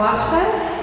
watch this.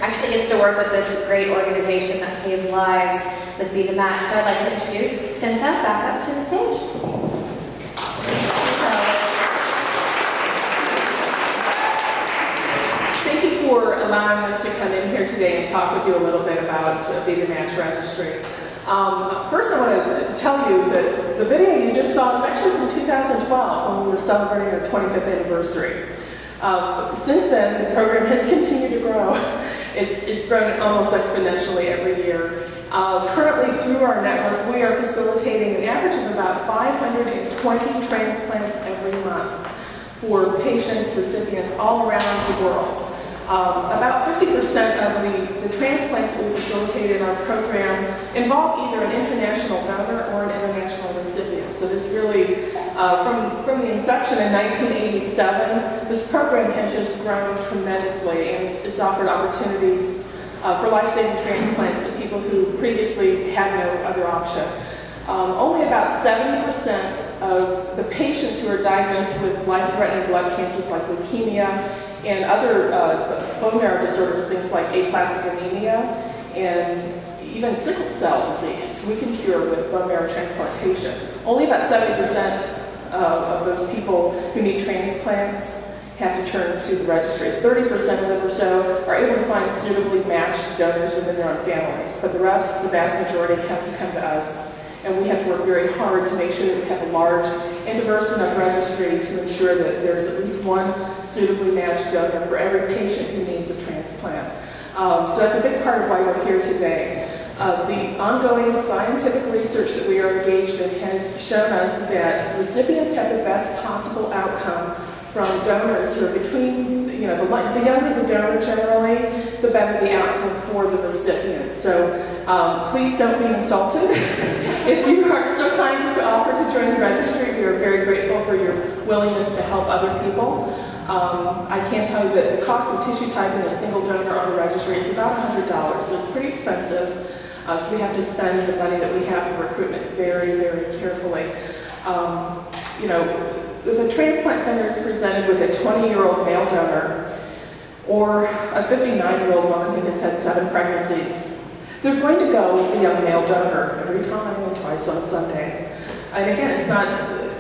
Actually gets to work with this great organization that saves lives with Be the Match. So I'd like to introduce Cinta back up to the stage. Thank you for allowing us to come in here today and talk with you a little bit about Be the Match Registry. First I want to tell you that the video you just saw is actually from 2012 when we were celebrating our 25th anniversary. Since then, the program has continued to grow. It's grown almost exponentially every year. Currently, through our network, we are facilitating an average of about 520 transplants every month for patients, recipients all around the world. About 50% of the transplants that we facilitate in our program involve either an international donor or an international recipient. So this really, from the inception in 1987, this program has just grown tremendously, and it's offered opportunities for life-saving transplants to people who previously had no other option. Only about 70% of the patients who are diagnosed with life-threatening blood cancers like leukemia and other bone marrow disorders, things like aplastic anemia and even sickle cell disease, we can cure with bone marrow transplantation. Only about 70% of those people who need transplants have to turn to the registry. 30% of them or so are able to find suitably matched donors within their own families, but the rest, the vast majority, have to come to us. And we have to work very hard to make sure that we have a large and diverse enough registry to ensure that there's at least one suitably matched donor for every patient who needs a transplant. So that's a big part of why we're here today. The ongoing scientific research that we are engaged in has shown us that recipients have the best possible outcome from donors who are between, the younger the donor generally, the better the outcome for the recipient. So please don't be insulted. If you are so kind as to offer to join the registry, we are very grateful for your willingness to help other people. I can tell you that the cost of tissue typing a single donor on the registry is about $100, so it's pretty expensive. So we have to spend the money that we have for recruitment very, very carefully. If a transplant center is presented with a 20-year-old male donor or a 59-year-old woman who has had 7 pregnancies, they're going to go with the young male donor every time and twice on Sunday. And again, it's not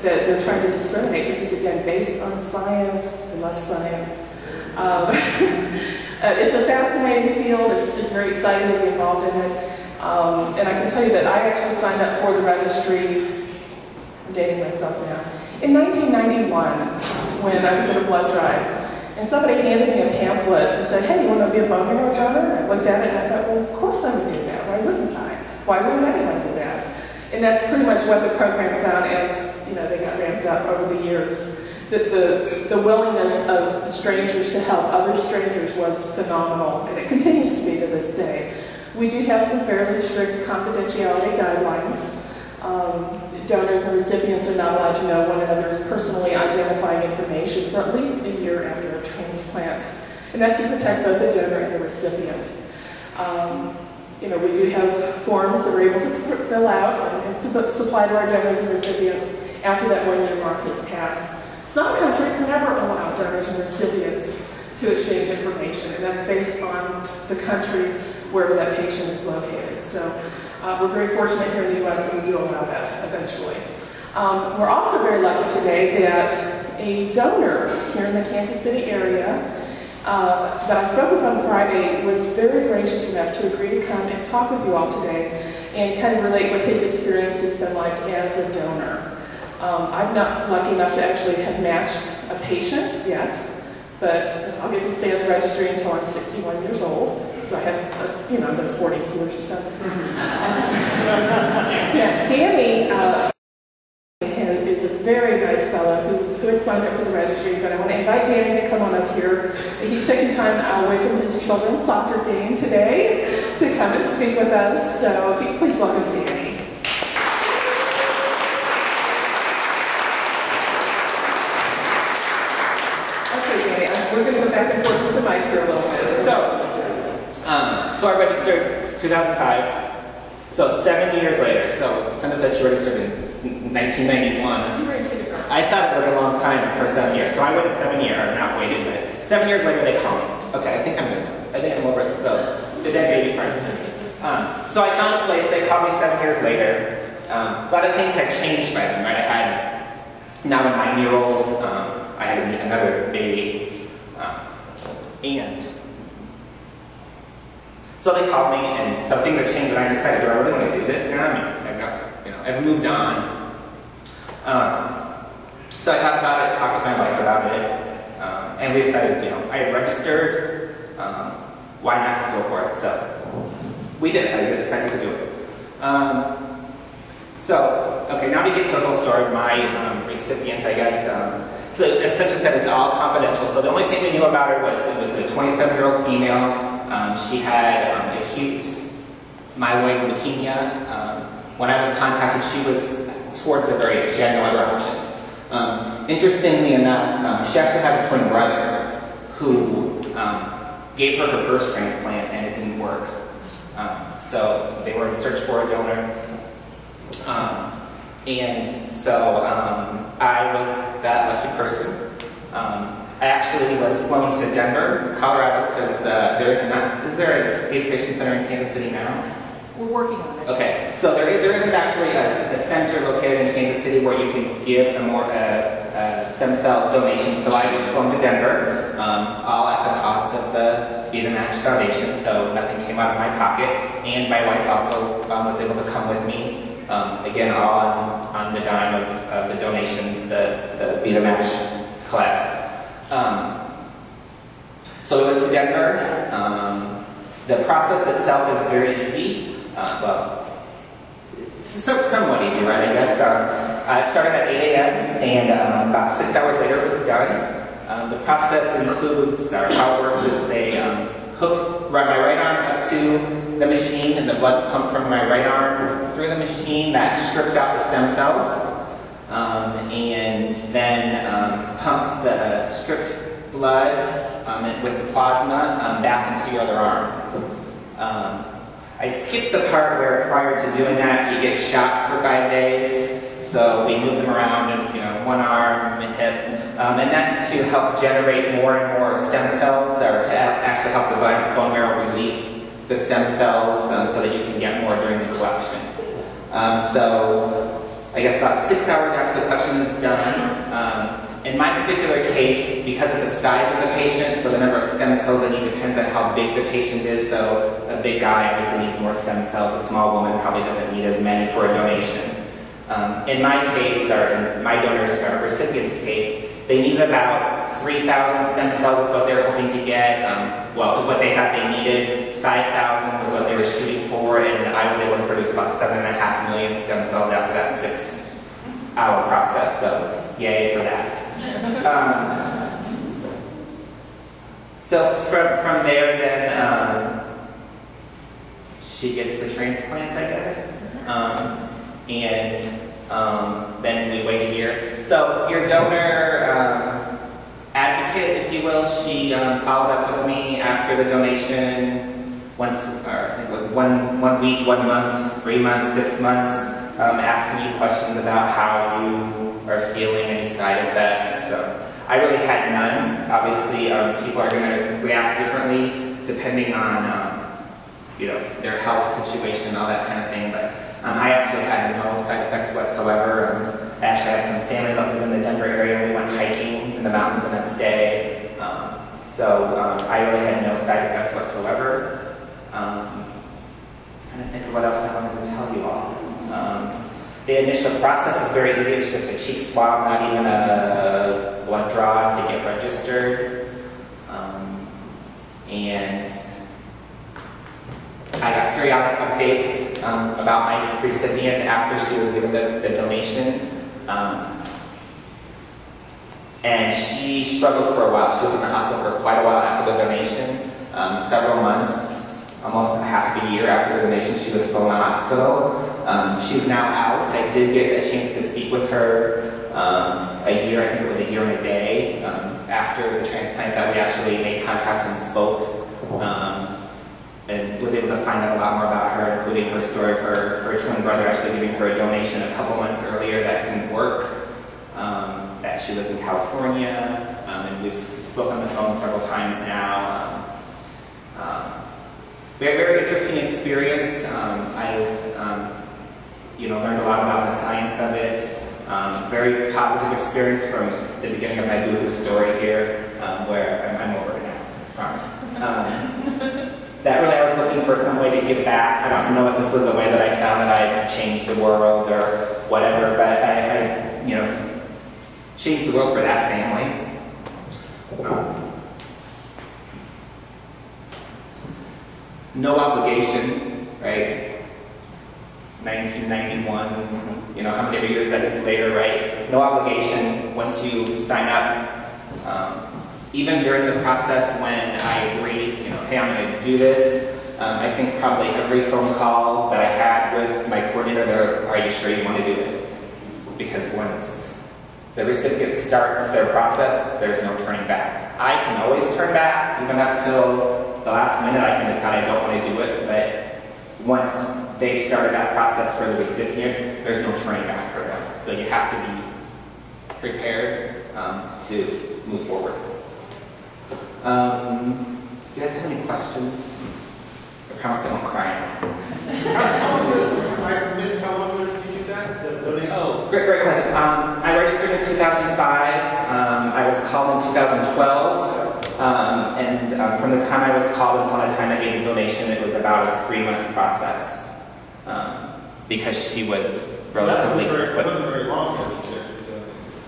that they're trying to discriminate. This is, again, based on science. I love science. It's a fascinating field. It's very exciting to be involved in it. And I can tell you that I actually signed up for the registry, I'm dating myself now, in 1991 when I was at a blood drive. And somebody handed me a pamphlet and said, hey, you want to be a bone marrow donor? And I looked at it and I thought, well, of course I would do that. Why wouldn't I? Why wouldn't anyone do that? And that's pretty much what the program found as, they got ramped up over the years. That the willingness of strangers to help other strangers was phenomenal, and it continues to be to this day. We do have some fairly strict confidentiality guidelines. Donors and recipients are not allowed to know one another's personally identifying information for at least a year after a transplant. And that's to protect both the donor and the recipient. We do have forms that we're able to fill out and supply to our donors and recipients after that 1-year mark has passed. Some countries never allow donors and recipients to exchange information, and that's based on the country wherever that patient is located. So we're very fortunate here in the U.S. that we do allow that eventually. We're also very lucky today that a donor here in the Kansas City area that I spoke with on Friday was very gracious enough to agree to come and talk with you all today and kind of relate what his experience has been like as a donor. I'm not lucky enough to actually have matched a patient yet, but I'll get to stay on the registry until I'm 61 years old. So I have, another 40 years or so. Yeah, Danny is a very nice fellow who had signed up for the registry, but I want to invite Danny to come on up here. He's taking time away from his children's soccer game today to come and speak with us. So if you please welcome Danny. We're going to go back and forth with the mic here a little bit. So I registered 2005. So 7 years later. So Sandra said she registered in 1991. You were in kindergarten. I thought it was a long time for 7 years. So I waited 7 years, or not waited, but 7 years later they called me. Okay, I think I'm good. I think I'm over it. So the dead baby parts to me. So I found a place. They called me 7 years later. A lot of things had changed by then, right? I had now a 9-year-old. I had another baby. And so they called me, and some things had changed, and I decided, do I really want to do this now? I mean, I've moved on. So I thought about it, talked with my wife about it, and we decided, I had registered, why not go for it? So we did. I decided to do it. Okay, now to get to the whole story of my recipient, I guess. So as Sandra said, it's all confidential. So the only thing we knew about her was it was a 27-year-old female. She had acute myeloid leukemia. When I was contacted, she was towards the very end. She had no other options. Interestingly enough, she actually has a twin brother who gave her her first transplant and it didn't work. So they were in search for a donor. And so I was that lucky person. I actually was flown to Denver, Colorado, because is there a big patient center in Kansas City now? We're working on it. Okay, so there isn't actually a center located in Kansas City where you can give a stem cell donation, so I was flown to Denver, all at the cost of the Be the Match Foundation, so nothing came out of my pocket, and my wife also was able to come with me. Again, all on the dime of the donations the Be the Match collects. So we went to Denver. The process itself is very easy. Well, it's somewhat easy, right? I guess. I started at 8 a.m. and about 6 hours later it was done. The process includes, or how it works is they hooked my right arm up to the machine, and the blood's pumped from my right arm through the machine that strips out the stem cells, and then pumps the stripped blood with the plasma back into your other arm. I skipped the part where prior to doing that you get shots for 5 days. So we move them around in one arm, a hip, and that's to help generate more and more stem cells, or to actually help the bone marrow release the stem cells so that you can get more during the collection. So I guess about 6 hours after the collection is done, in my particular case, because of the size of the patient, so the number of stem cells that need depends on how big the patient is, so a big guy obviously needs more stem cells, a small woman probably doesn't need as many for a donation. In my case, or in my donor's or recipient's case, they needed about 3,000 stem cells is what they were hoping to get. Well, it was what they thought they needed. 5,000 was what they were shooting for, and I was able to produce about 7.5 million stem cells after that 6-hour process, so yay for that. So from there, then she gets the transplant, I guess, and then we wait a year. So your donor advocate, if you will, she followed up with me after the donation once, or I think it was one week, 1 month, 3 months, 6 months, asking you questions about how you are feeling, any side effects. I really had none. Obviously, people are going to react differently depending on their health situation and all that kind of thing. But I actually had no side effects whatsoever. I actually have some family that live in the Denver area, and we went hiking in the mountains the next day. So I really had no side effects whatsoever. I'm trying to think of what else I wanted to tell you all. The initial process is very easy. It's just a cheek swab, not even a blood draw to get registered. And I got periodic updates about my recipient after she was given the donation. And she struggled for a while. She was in the hospital for quite a while after the donation, several months, almost half a year after the donation. She was still in the hospital. She's now out. I did get a chance to speak with her a year, I think it was a year and a day, after the transplant, that we actually made contact and spoke. And was able to find out a lot more about her, including her story of her twin brother actually giving her a donation a couple months earlier that didn't work, that she lived in California, and we've spoken on the phone several times now. Very, very interesting experience. I learned a lot about the science of it. Very positive experience from the beginning of my Boohoo story here, where I'm over it now, I promise. That really, I was looking for some way to give back. I don't know if this was the way that I found that I've changed the world or whatever, but I changed the world for that family. No obligation, right? 1991, how many years that is later, right? No obligation once you sign up. Even during the process when I agreed, hey, I'm going to do this, I think probably every phone call that I had with my coordinator there, are you sure you want to do it? Because once the recipient starts their process, there's no turning back. I can always turn back, even up till the last minute I can decide I don't want to do it, but once they've started that process for the recipient, there's no turning back for them. So you have to be prepared to move forward. You guys have any questions? I promise I won't cry. I missed how long did you do that? The donation? Oh, great question. I registered in 2005. I was called in 2012. And from the time I was called until the time I gave the donation, it was about a 3-month process. Because she was relatively quick. It wasn't very long since you did.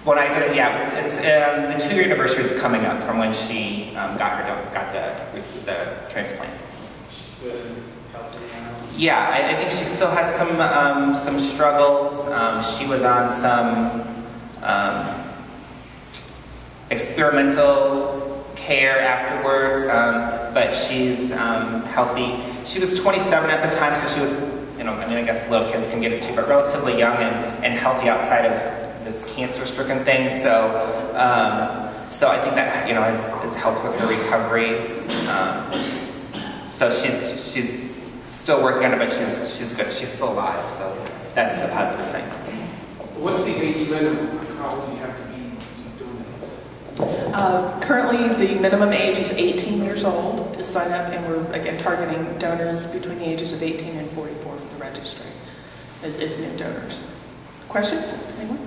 When I did it, yeah, it's the 2-year anniversary is coming up from when she got the transplant. She's good and healthy now. Yeah, I think she still has some struggles. She was on some experimental care afterwards, but she's healthy. She was 27 at the time, so she was, I guess little kids can get it too, but relatively young and healthy outside of this cancer-stricken thing. So I think that has helped with her recovery. So she's still working on it, but she's good. She's still alive, so that's a positive thing. What's the age minimum? How old do you have to be to do this? Currently, the minimum age is 18 years old to sign up, and we're again targeting donors between the ages of 18 and 44 for the registry as new donors. Questions? Anyone?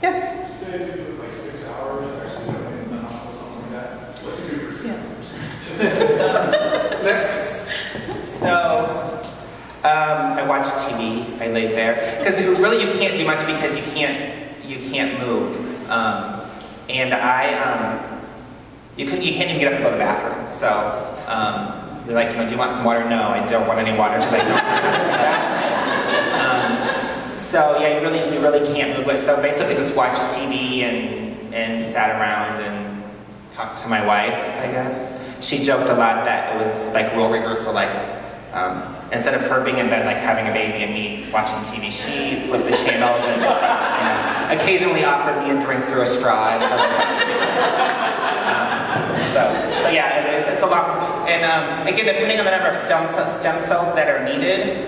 Yes? Say if you do like 6 hours, actually in the hospital, something like that. What do you do for 6 hours? Netflix. So, I watched TV. I laid there because really you can't do much because you can't move, and you can't even get up and go to the bathroom. So, you're like, do you want some water? No, I don't want any water because I don't. So yeah, you really can't move it. So basically, just watched TV and sat around and talked to my wife. I guess she joked a lot that it was like role reversal, like. Instead of her being in bed, like having a baby and me watching TV, she flipped the channels and occasionally offered me a drink through a straw. So yeah, it's a lot. And again, depending on the number of stem cells that are needed,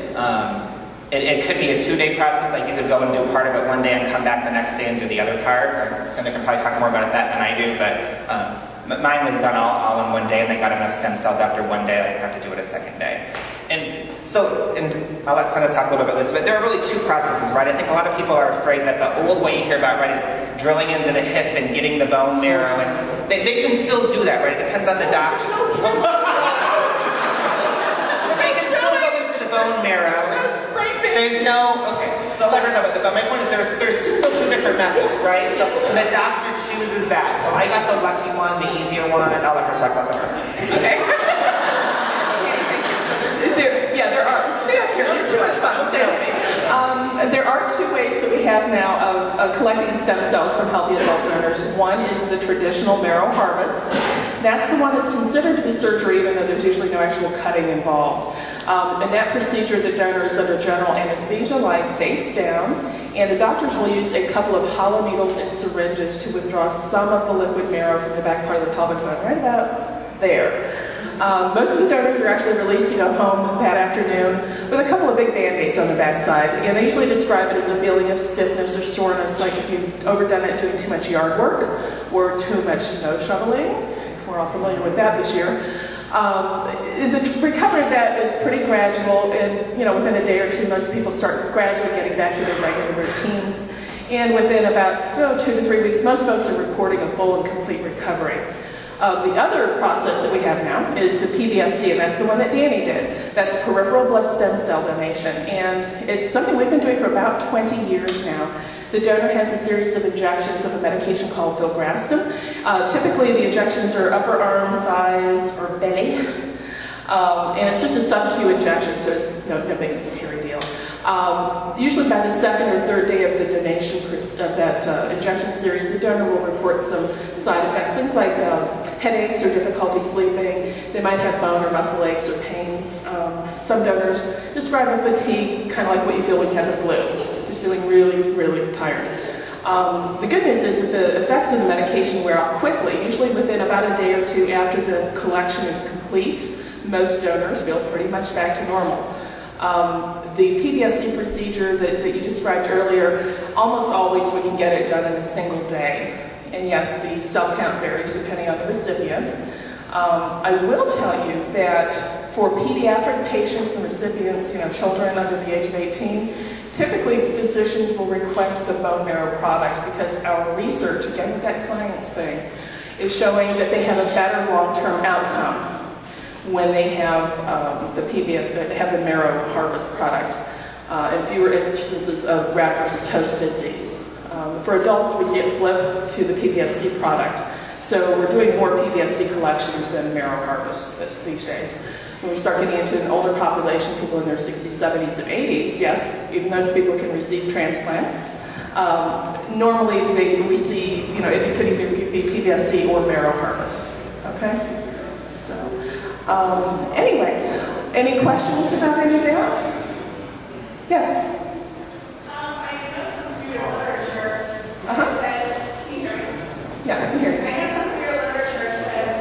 it could be a 2-day process. Like you could go and do part of it one day and come back the next day and do the other part. Cindy can probably talk more about that than I do, but mine was done all in one day, and they got enough stem cells after one day. I didn't have to do it a second day. And I'll let Sana talk a little bit about this, but there are really 2 processes, right? I think a lot of people are afraid that the old way you hear about, right, is drilling into the hip and getting the bone marrow, and they can still do that, right? It depends on the doctor. They can still go into the bone marrow. There's no, okay, so I'll let her talk about it, but my point is there's still 2 different methods, right? So the doctor chooses that. So I got the lucky one, the easier one, and I'll let her talk about that. Okay? Yeah, there are. Here, it's too much fun. There are 2 ways that we have now of collecting stem cells from healthy adult donors. One is the traditional marrow harvest. That's the one that's considered to be surgery, even though there's usually no actual cutting involved. In that procedure, the donor is under general anesthesia, lying face down, and the doctors will use a couple of hollow needles and syringes to withdraw some of the liquid marrow from the back part of the pelvic bone, right about there. Most of the donors are actually released to go home that afternoon with a couple of big band-aids on the backside. And they usually describe it as a feeling of stiffness or soreness, like if you've overdone it doing too much yard work or too much snow shoveling. We're all familiar with that this year. The recovery of that is pretty gradual, and within a day or 2, most people start gradually getting back to their regular routines. And within about 2 to 3 weeks, most folks are reporting a full and complete recovery. The other process that we have now is the PBSC, and that's the one that Danny did. That's peripheral blood stem cell donation, and it's something we've been doing for about 20 years now. The donor has a series of injections of a medication called filgrastim. Typically, the injections are upper arm, thighs, or belly, and it's just a sub-Q injection, so it's no big hairy deal. Usually by the 2nd or 3rd day of the donation of that injection series, the donor will report some side effects, things like headaches or difficulty sleeping. They might have bone or muscle aches or pains. Some donors describe a fatigue, kind of like what you feel when you have the flu, just feeling really, really tired. The good news is that the effects of the medication wear off quickly, usually within about a day or 2 after the collection is complete. Most donors feel pretty much back to normal. The PBSC procedure that you described earlier, almost always we can get it done in a single day. And yes, the cell count varies depending on the recipient. I will tell you that for pediatric patients and recipients, children under the age of 18, typically physicians will request the bone marrow product because our research, again with that science thing, is showing that they have a better long-term outcome when they have the PBS, they have the marrow harvest product, and fewer instances of graft versus host disease. For adults, we see it flip to the PBSC product. So we're doing more PBSC collections than marrow harvest these days. When we start getting into an older population, people in their 60s, 70s, and 80s, yes, even those people can receive transplants. Normally, they receive, it could either be PBSC or marrow harvest. Okay? So, anyway, any questions about any of that? Yes? I know some of your literature says, can you hear me? Yeah, I can hear you. I know some of your literature says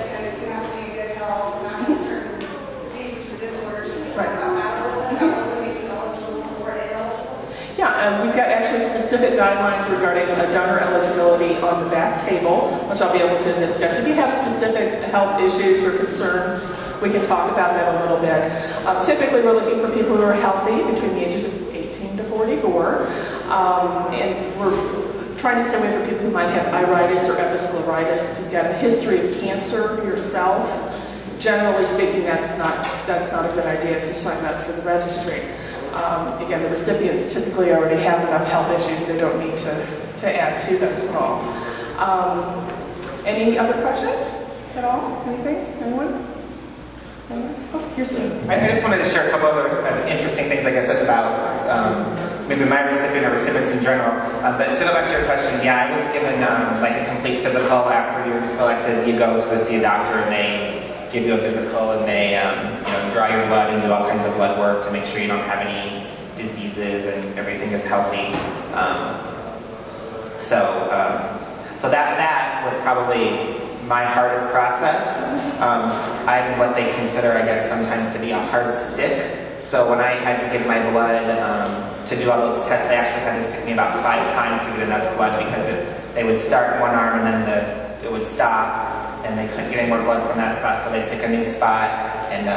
you have to be in good health, not have certain diseases or disorders. Can you talk about that a little bit, about what would make you eligible or ineligible? Yeah, we've got actually specific guidelines regarding donor eligibility on the back table, which I'll be able to discuss. If you have specific health issues or concerns, we can talk about that a little bit. Typically, we're looking for people who are healthy between the ages of 18 to 44, and we're trying to stay away from people who might have iritis or episcleritis. If you've got a history of cancer yourself, generally speaking, that's not a good idea to sign up for the registry. Again, the recipients typically already have enough health issues; they don't need to add to those at all. Any other questions at all? Anything? Anyone? Oh, here's Steve. I just wanted to share a couple other interesting things, I guess, about maybe my recipient or recipients in general. But to go back to your question, yeah, I was given like a complete physical after you're selected. You go to see a doctor and they give you a physical and they draw your blood and do all kinds of blood work to make sure you don't have any diseases and everything is healthy. So that was probably my hardest process. I'm what they consider, I guess, sometimes to be a hard stick. So when I had to give my blood to do all those tests, they actually had to stick me about 5 times to get enough blood because they would start one arm and then it would stop and they couldn't get any more blood from that spot, so they'd pick a new spot. And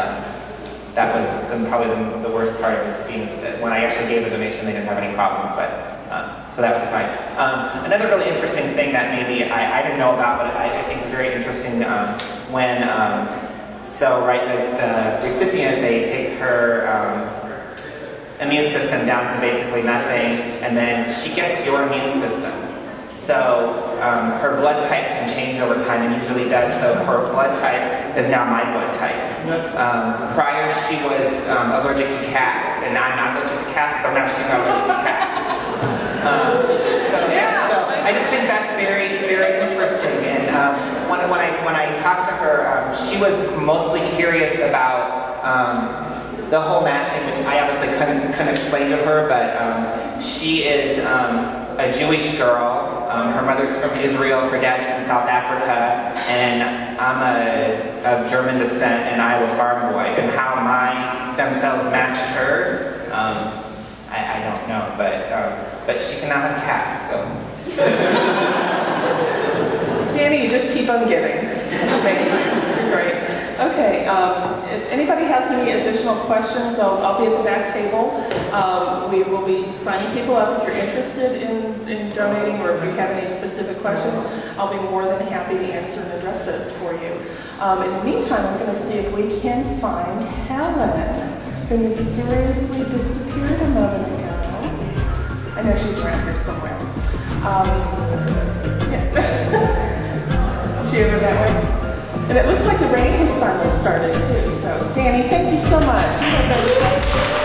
that was probably the worst part of this being that when I actually gave the donation, they didn't have any problems, but so that was fine. Another really interesting thing that maybe I didn't know about, but I think is very interesting when, the recipient, they take her immune system down to basically nothing, and then she gets your immune system. So her blood type can change over time, and usually does, so her blood type is now my blood type. Prior, she was allergic to cats, and now I'm not allergic to cats, so now she's not allergic to cats. So I just think that's very, very interesting. And when I talked to her, she was mostly curious about the whole matching, which I obviously couldn't explain to her, but she is a Jewish girl. Her mother's from Israel, her dad's from South Africa, and I'm of German descent, and Iowa farm boy. And how my stem cells matched her, I don't know, but she can now have cats, so. Danny, you just keep on giving. Amazing. Great. Okay, if anybody has any additional questions, I'll be at the back table. We will be signing people up if you're interested in donating, or if you have any specific questions. I'll be more than happy to answer and address those for you. In the meantime, I'm going to see if we can find Helen, who mysteriously disappeared a moment ago. I know she's around here somewhere. Is she over that way? And it looks like the rain has finally started too. So, Danny, thank you so much.